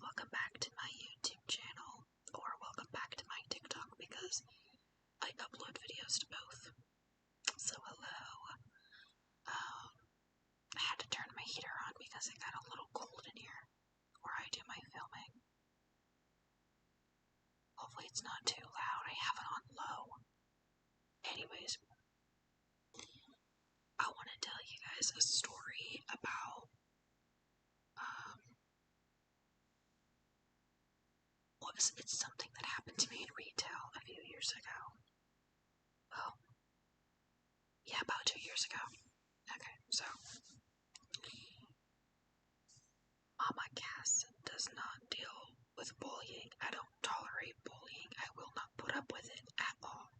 welcome back to my YouTube channel, or welcome back to my TikTok because I upload videos to both. So hello. I had to turn my heater on because it got a little cold in here where I do my filming. Hopefully it's not too loud. I have it on low. Anyways, I want to tell you guys a story about it's something that happened to me in retail a few years ago. Well, yeah, about 2 years ago. Okay, so MommaCass does not deal with bullying. I don't tolerate bullying. I will not put up with it at all.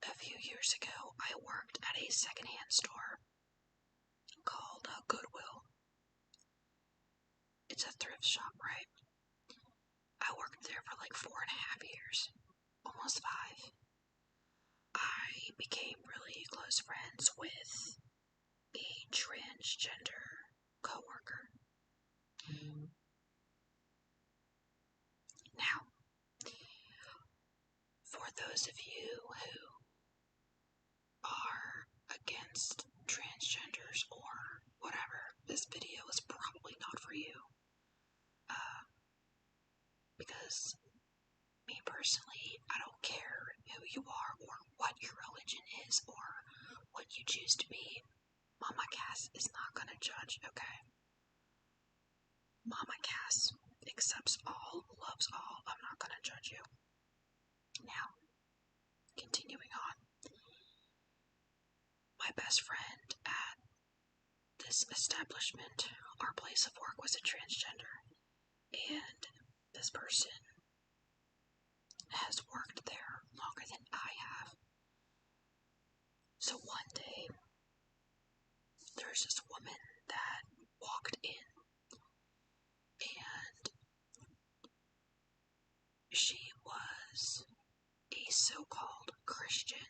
A few years ago, I worked at a secondhand store called Goodwill. It's a thrift shop, right? I worked there for like 4.5 years, almost 5. I became really close friends with a transgender coworker. Now, for those of you who are against transgenders or whatever, this video is probably not for you. Because me personally, I don't care who you are or what your religion is or what you choose to be. MommaCass is not gonna judge, okay? MommaCass accepts all, loves all. I'm not gonna judge you. Now, continuing on. My best friend at this establishment, our place of work, was a transgender, and this person has worked there longer than I have. So one day, there's this woman that walked in, and she was a so-called Christian.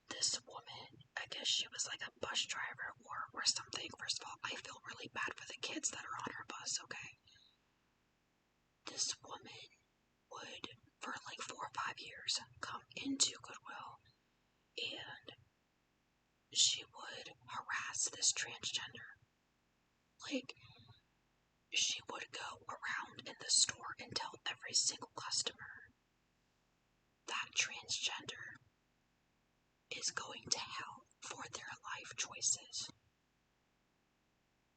This woman, I guess she was like a bus driver or something. First of all, I feel really bad for the kids that are on her bus, okay? This woman would, for like 4 or 5 years, come into Goodwill, and she would harass this transgender. Like, she would go around in the store and tell every single customer that transgender is going to hell for their life choices.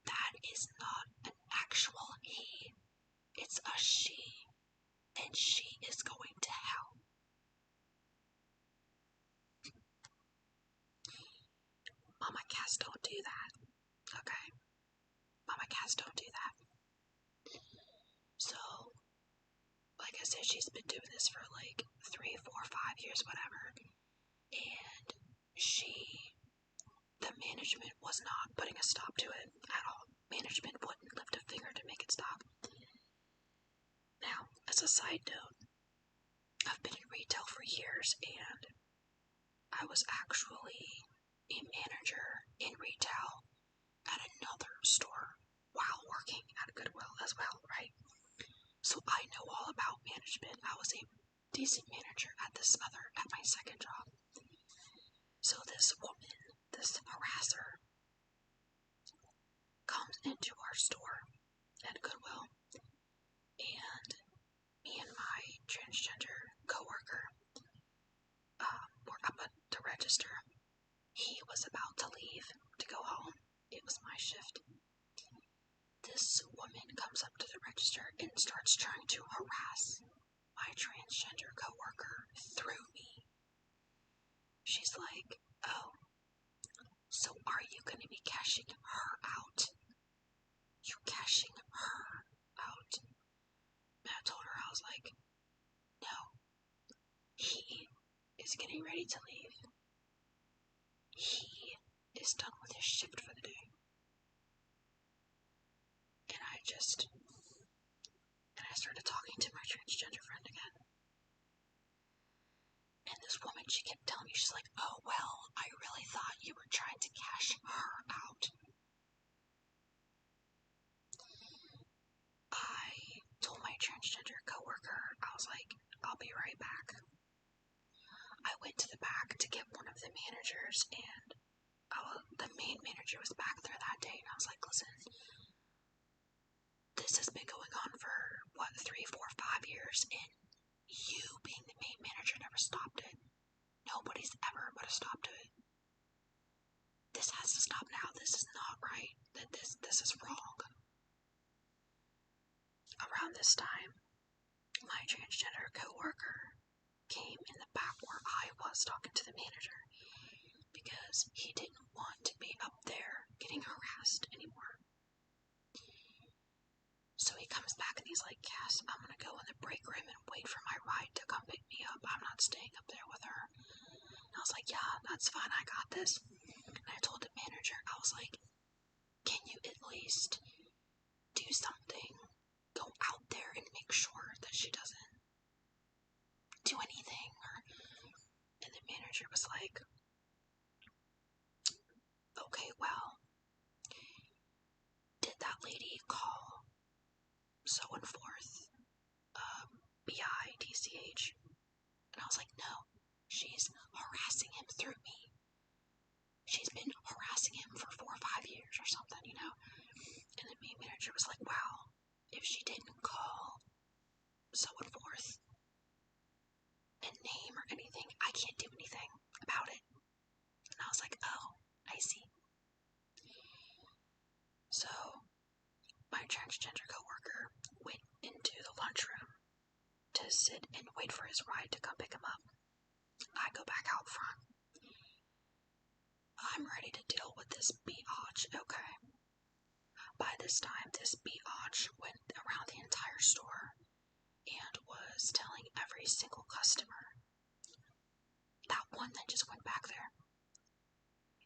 That is not an actual he, it's a she, and she is going to hell. MommaCass don't do that, okay? MommaCass don't do that. So, like I said, she's been doing this for like 3, 4, 5 years, whatever, and the management was not putting a stop to it at all. Management wouldn't lift a finger to make it stop. Now, as a side note, I've been in retail for years, and I was actually a manager in retail at another store while working at Goodwill as well, right? So I know all about management. I was a decent manager at my second job. So this woman, this harasser, comes into our store at Goodwill, and me and my transgender coworker were up at the register. He was about to leave to go home. It was my shift. This woman comes up to the register and starts trying to harass my transgender coworker through me. She's like, "Oh, so are you going to be cashing her out? You cashing her out?" And I told her, I was like, "No, he is getting ready to leave. He is done with his shift for the day." And I started talking to my transgender friend again. And this woman, she kept telling me, she's like, "Oh, well, I really thought you were trying to was talking to the manager because he didn't want to be up there getting harassed anymore. So he comes back and he's like, Cass, I'm gonna go in the break room and wait for my ride to come pick me up. I'm not staying up there with her. And I was like, yeah, that's fine, I got this. And I told the manager, I was like, can you at least do something? Go out there and make sure that she doesn't do anything. And the manager was like, okay, well, did that lady call so and forth, BIDCH? And I was like, no, she's harassing him through me. She's been harassing him for 4 or 5 years or something, you know? And the main manager was like, wow, if she didn't call so and forth and name or anything, I can't do anything about it. And I was like, oh, I see. So my transgender coworker went into the lunchroom to sit and wait for his ride to come pick him up. I go back out front. I'm ready to deal with this biatch, okay? By this time, this biatch went around the entire store and was telling every single customer, that one that just went back there,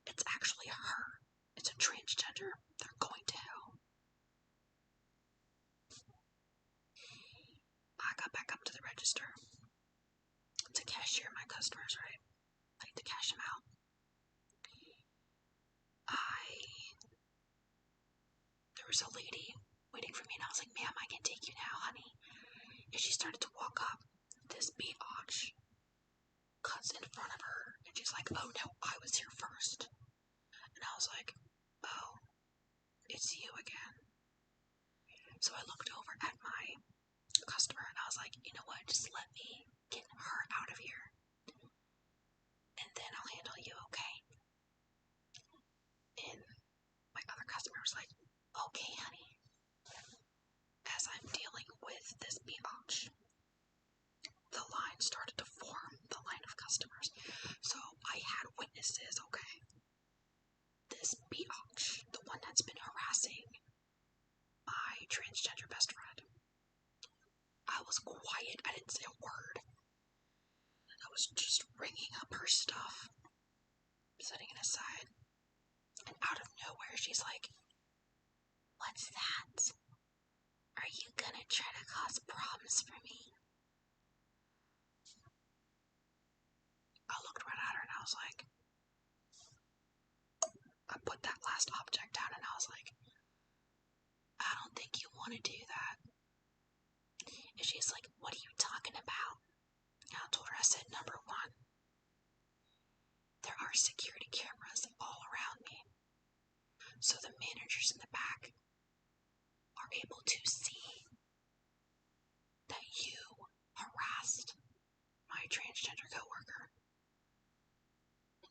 it's actually her. It's a transgender. They're going to hell. I got back up to the register to cashier my customers, right? Like to cash them out. There was a lady waiting for me, and I was like, ma'am, I can take you now, honey. And she started to walk up. This biatch cuts in front of her, and she's like, oh no, I was here first. And I was like, oh, it's you again. So I looked over at my customer, and I was like, you know what, just let me get her out of here, and then I'll handle you, okay? And my other customer was like, okay, honey. As I'm dealing with this biatch, the line started to form, the line of customers. So I had witnesses, okay? This biatch, the one that's been harassing my transgender best friend. I was quiet, I didn't say a word. I was just ringing up her stuff, setting it aside. And out of nowhere, she's like, what's that? Are you gonna try to cause problems for me? I looked right at her and I was like, I put that last object down and I was like, I don't think you want to do that. And she's like, what are you talking about? And I told her, I said, number one, there are security cameras all around me. So the managers in the back are able to see that you harassed my transgender coworker.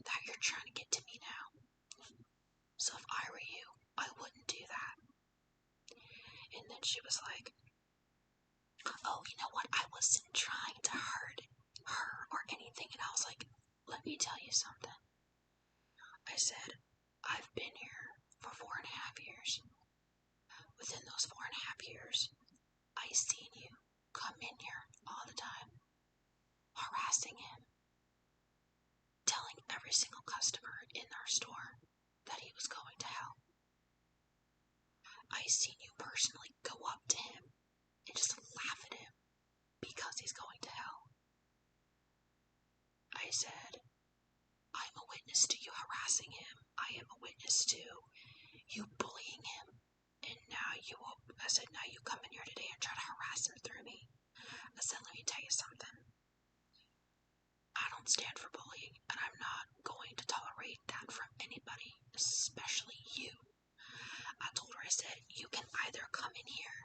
That you're trying to get to me now. So if I were you, I wouldn't do that. And then she was like, oh, you know what? I wasn't trying to hurt her or anything. And I was like, let me tell you something. I said, I've been here for 4.5 years. Within those 4.5 years, I seen you come in here all the time, harassing him, telling every single customer in our store that he was going to hell. I seen you personally go up to him and just laugh at him because he's going to hell. I said, I'm a witness to you harassing him. I am a witness to you bullying him. And now you come in here today and try to harass him through me. I said, let me tell you something. I don't stand for bullying, and I'm not going to tolerate that from anybody, especially you. I told her, I said, you can either come in here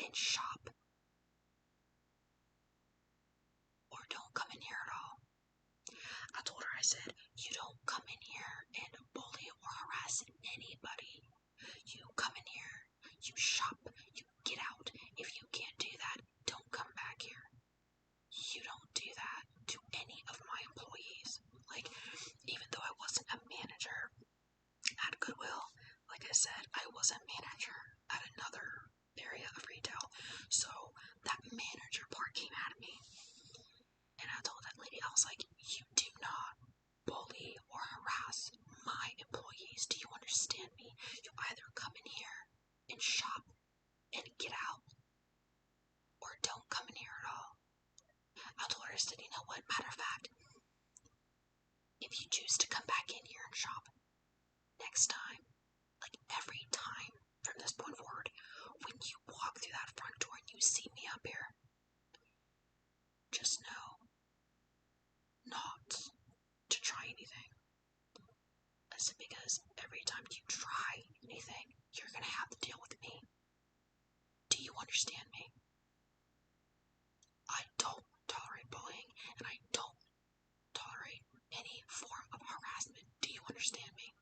and shop, or don't come in here at all. I told her, I said, you don't come in here and bully or harass anybody. You come in here, you shop, you get out. If you can't do that, don't come back here. You don't do that to any of my employees. was like, you do not bully or harass my employees. Do you understand me? You either come in here and shop and get out, or don't come in here at all. I told her, I said, you know what, matter of fact, if you choose to come back in here and shop next time, like every time from this point forward, when you walk through that front door and you see me up here, just know not to try anything. I said, because every time you try anything, you're going to have to deal with me. Do you understand me? I don't tolerate bullying, and I don't tolerate any form of harassment. Do you understand me?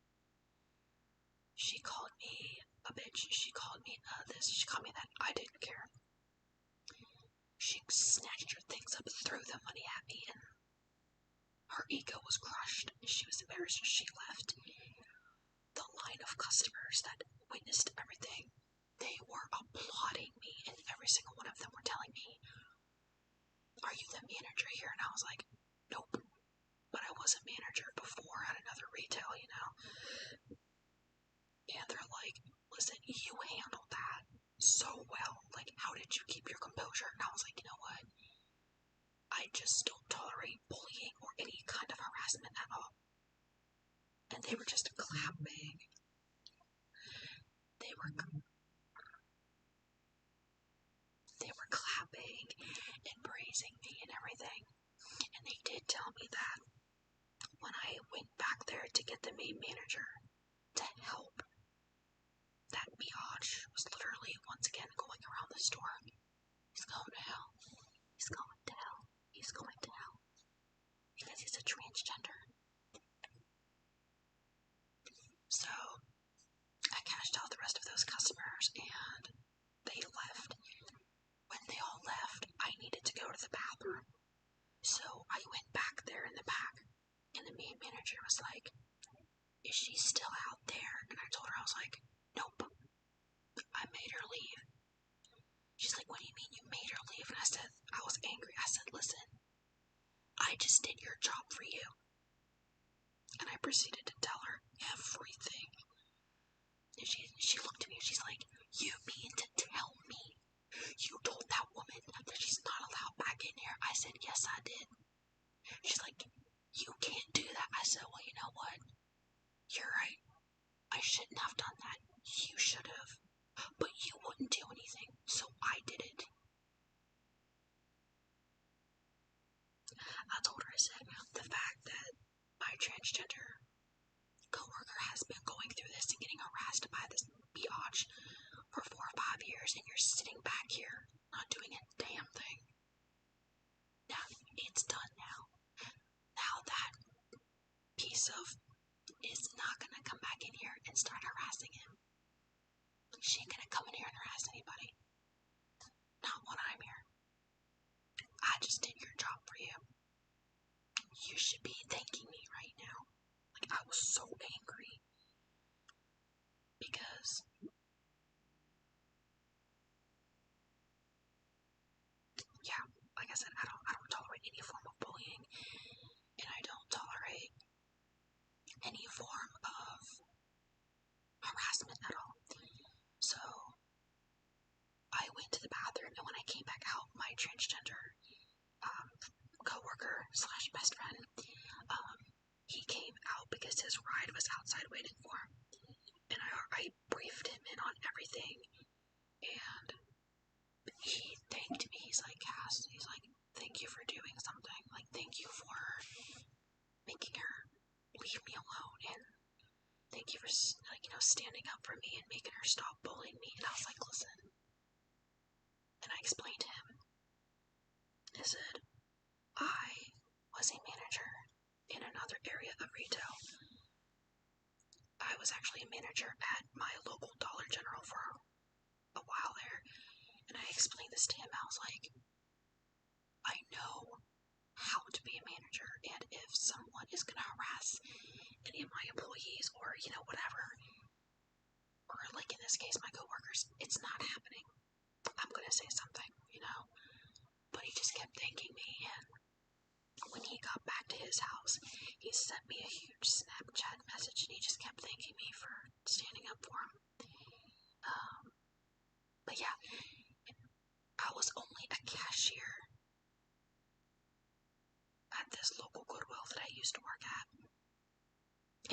She called me a bitch. She called me this. She called me that. I didn't care. She snatched her things up, threw the money at me, and her ego was crushed. She was embarrassed. She left. The line of customers that witnessed everything, they were applauding me, and every single one of them were telling me, are you the manager here? And I was like, nope. But I was a manager before at another retail, you know. And they're like, listen, you handled that so well. Like, how did you keep your composure? And I was like, you know what? I just don't tolerate bullying or any kind of harassment at all. And they were just clapping. They were clapping and praising me and everything. And they did tell me that when I went back there to get the main manager to help, that biatch was literally once again going around the store. He's going to hell. He's going to hell. He's going to hell. Because he's a transgender. So, I cashed out the rest of those customers and they left. When they all left, I needed to go to the bathroom. So, I went back there in the back and the main manager was like, is she still out there? And I told her, I was like, nope. I made her leave. She's like, what do you mean you made her leave? And I said, I was angry. I said, listen, I just did your job for you. And I proceeded to tell her everything. And she looked at me and she's like, you mean to tell me you told that woman that she's not allowed back in here? I said, yes, I did. She's like, you can't do that. I said, well, you know what? You're right. I shouldn't have done that. You should have. But you wouldn't do anything, so I did it. I told her, I said, the fact that my transgender coworker has been going through this and getting harassed by this biatch for 4 or 5 years, and you're sitting back here not doing a damn thing. Now, it's done now. Now that piece of is not going to come back in here and start harassing him. She ain't going to come in here and harass anybody. Not when I'm here. I just did your job for you. You should be thanking me right now. Like, I was so angry. Because yeah, like I said, I don't tolerate any form of bullying, and I don't tolerate any form of harassment at all. So I went to the bathroom, and when I came back out, my transgender coworker slash best friend, he came out because his ride was outside waiting for him, and I briefed him in on everything, and he thanked me. He's like, Cass, he's like, thank you for doing something. Like, thank you for making her leave me alone, and thank you for, like, you know, standing up for me and making her stop bullying me. And I was like, listen. And I explained to him. I said, I was a manager in another area of retail. I was actually a manager at my local Dollar General for a while there. And I explained this to him. I was like, I know how to be a manager, and if someone is going to harass any of my employees or, you know, whatever, or like in this case, my coworkers, it's not happening. I'm going to say something, you know, but he just kept thanking me, and when he got back to his house, he sent me a huge Snapchat message and he just kept thanking me for standing up for him. But yeah, I was only a cashier at this local Goodwill that I used to work at.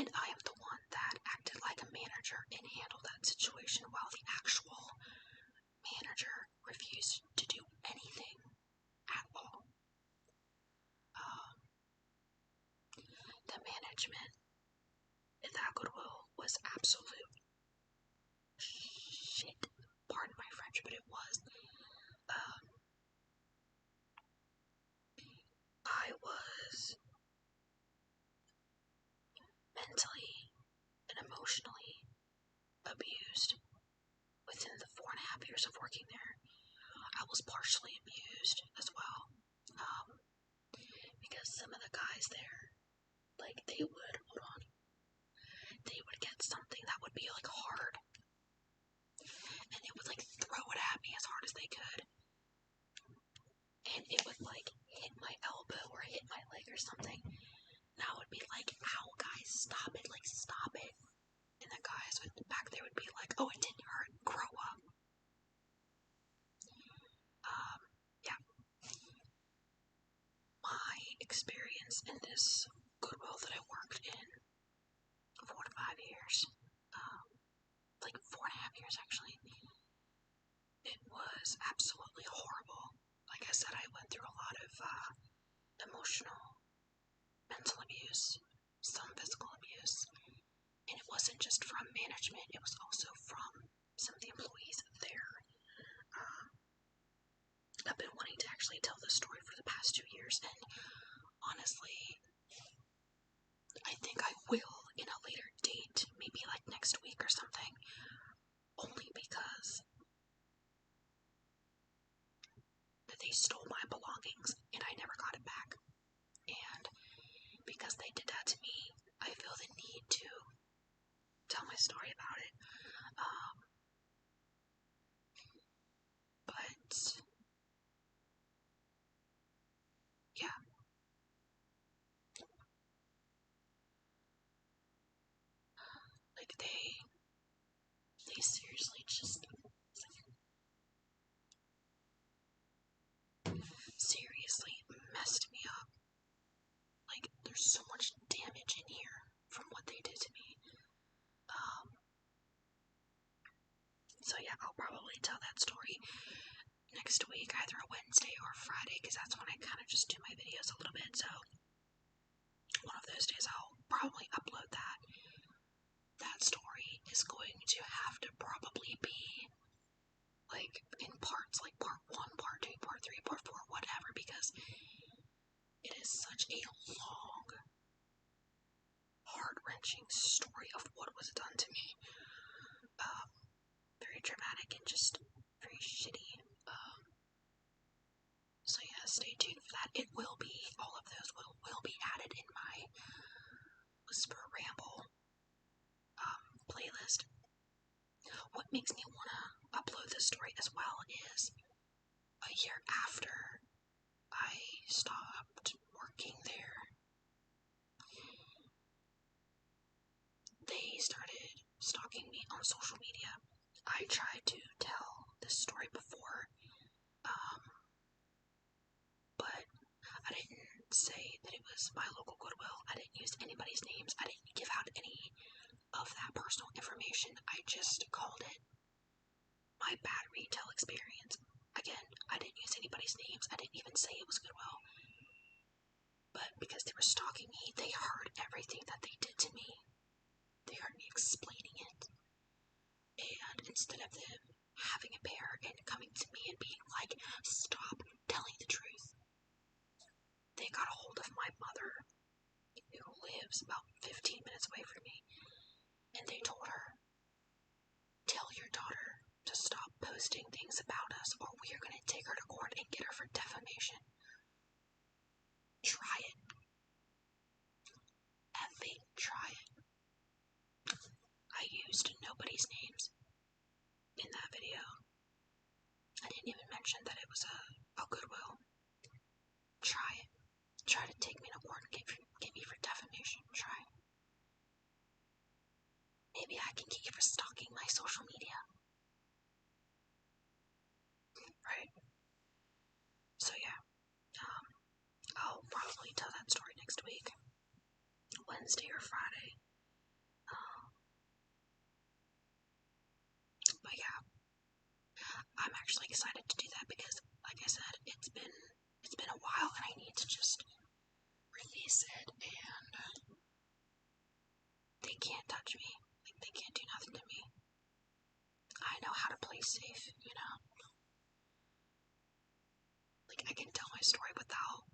And I am the one that acted like a manager and handled that situation while the actual manager refused to do anything at all. The management in that Goodwill was absolute shit. Pardon my French, but it was. I was mentally and emotionally abused within the 4.5 years of working there. I was partially abused as well, because some of the guys there, like, they would get something that would be like hard, and they would like throw it at me as hard as they could, and it would like hit my elbow or hit my leg or something, and I would be like, ow guys, stop it, like stop it. And the guys back there would be like, oh, it didn't hurt, grow up. Yeah. My experience in this Goodwill that I worked in 4 to 5 years, like 4.5 years actually, it was absolutely horrible. Like I said, I went through a lot of emotional, mental abuse, some physical abuse, and it wasn't just from management, it was also from some of the employees there. I've been wanting to actually tell this story for the past 2 years, and honestly, I think I will in a later date, maybe like next week or something, only because they stole my belongings and I never got it back. And because they did that to me, I feel the need to tell my story about it. But yeah, like they seriously just seriously messed me up. Like, there's so much damage in here from what they did to me. So yeah, I'll probably tell that story next week, either a Wednesday or Friday, because that's when I kind of just do my videos a little bit. So one of those days I'll probably upload that. That story is going to have to probably be like in parts, like part 1, part 2, part 3, part 4, whatever, because it is such a long, heart-wrenching story of what was done to me. Very dramatic and just very shitty. So yeah, stay tuned for that. It will be, all of those will be added in my Whisper Ramble playlist. What makes me want to upload this story as well is a year after I stopped working there, they started stalking me on social media. I tried to tell this story before, but I didn't say that it was my local Goodwill. I didn't use anybody's names. I didn't give out any of that personal information. I just called it my bad retail experience. Again, I didn't use anybody's names. I didn't even say it was Goodwill. But because they were stalking me, they heard everything that they did to me. They heard me explaining it. And instead of them having a bear and coming to me and being like, stop telling the truth, they got a hold of my mother, who lives about 15 minutes away from me, and they told her, tell your daughter to stop posting things about us or we are going to take her to court and get her for defamation. Try it. Effing try it. I used nobody's names in that video. I didn't even mention that it was a Goodwill. Try it. try to take me to court and get me for defamation. Try. Maybe I can get you for stalking my social media. Right? So yeah, I'll probably tell that story next week. Wednesday or Friday. But yeah, I'm actually excited to do that because, like I said, it's been a while and I need to just release it, and they can't touch me. Like, they can't do nothing to me. I know how to play safe, you know? Like, I can tell my story without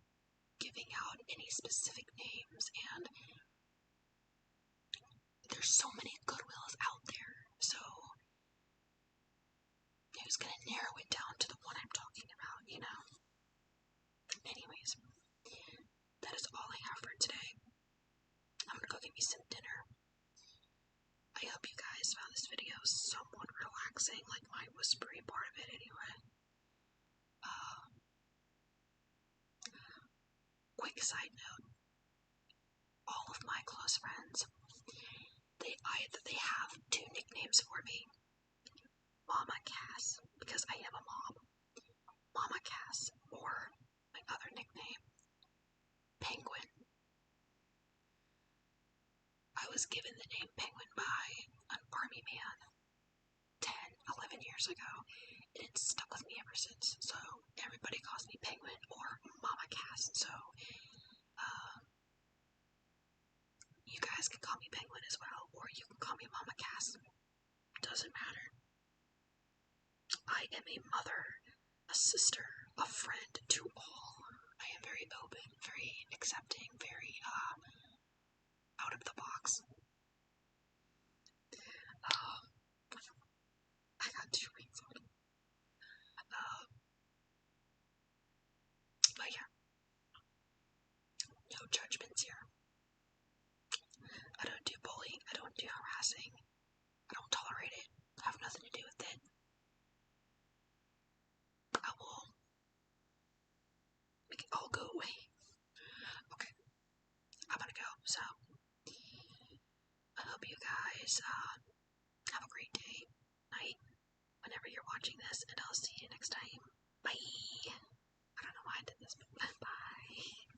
giving out any specific names, and there's so many Goodwills out there, so who's gonna narrow it down to the one I'm talking about, you know? Anyways, that is all I have for today. I'm gonna go get me some dinner. I hope you guys found this video somewhat relaxing, like my whispery part of it anyway. Quick side note, all of my close friends, they have two nicknames for me. MommaCass, because I am a mom. MommaCass, or my other nickname, Penguin. I was given the name Penguin by an army man 10, 11 years ago, and it's stuck with me ever since. So everybody calls me Penguin or MommaCass. So you guys can call me Penguin as well, or you can call me MommaCass. Doesn't matter. I am a mother, a sister, a friend to all. I am very open, very accepting, very out of the box. I got 2 rings on. But yeah, no judgments here. I don't do bullying. I don't do harassing. I don't tolerate it. I have nothing to do with it. I will make it all go away. Okay, I'm gonna go. So I hope you guys have a great day, night, whenever you're watching this, and I'll see you next time. Bye. I don't know why I did this, but bye.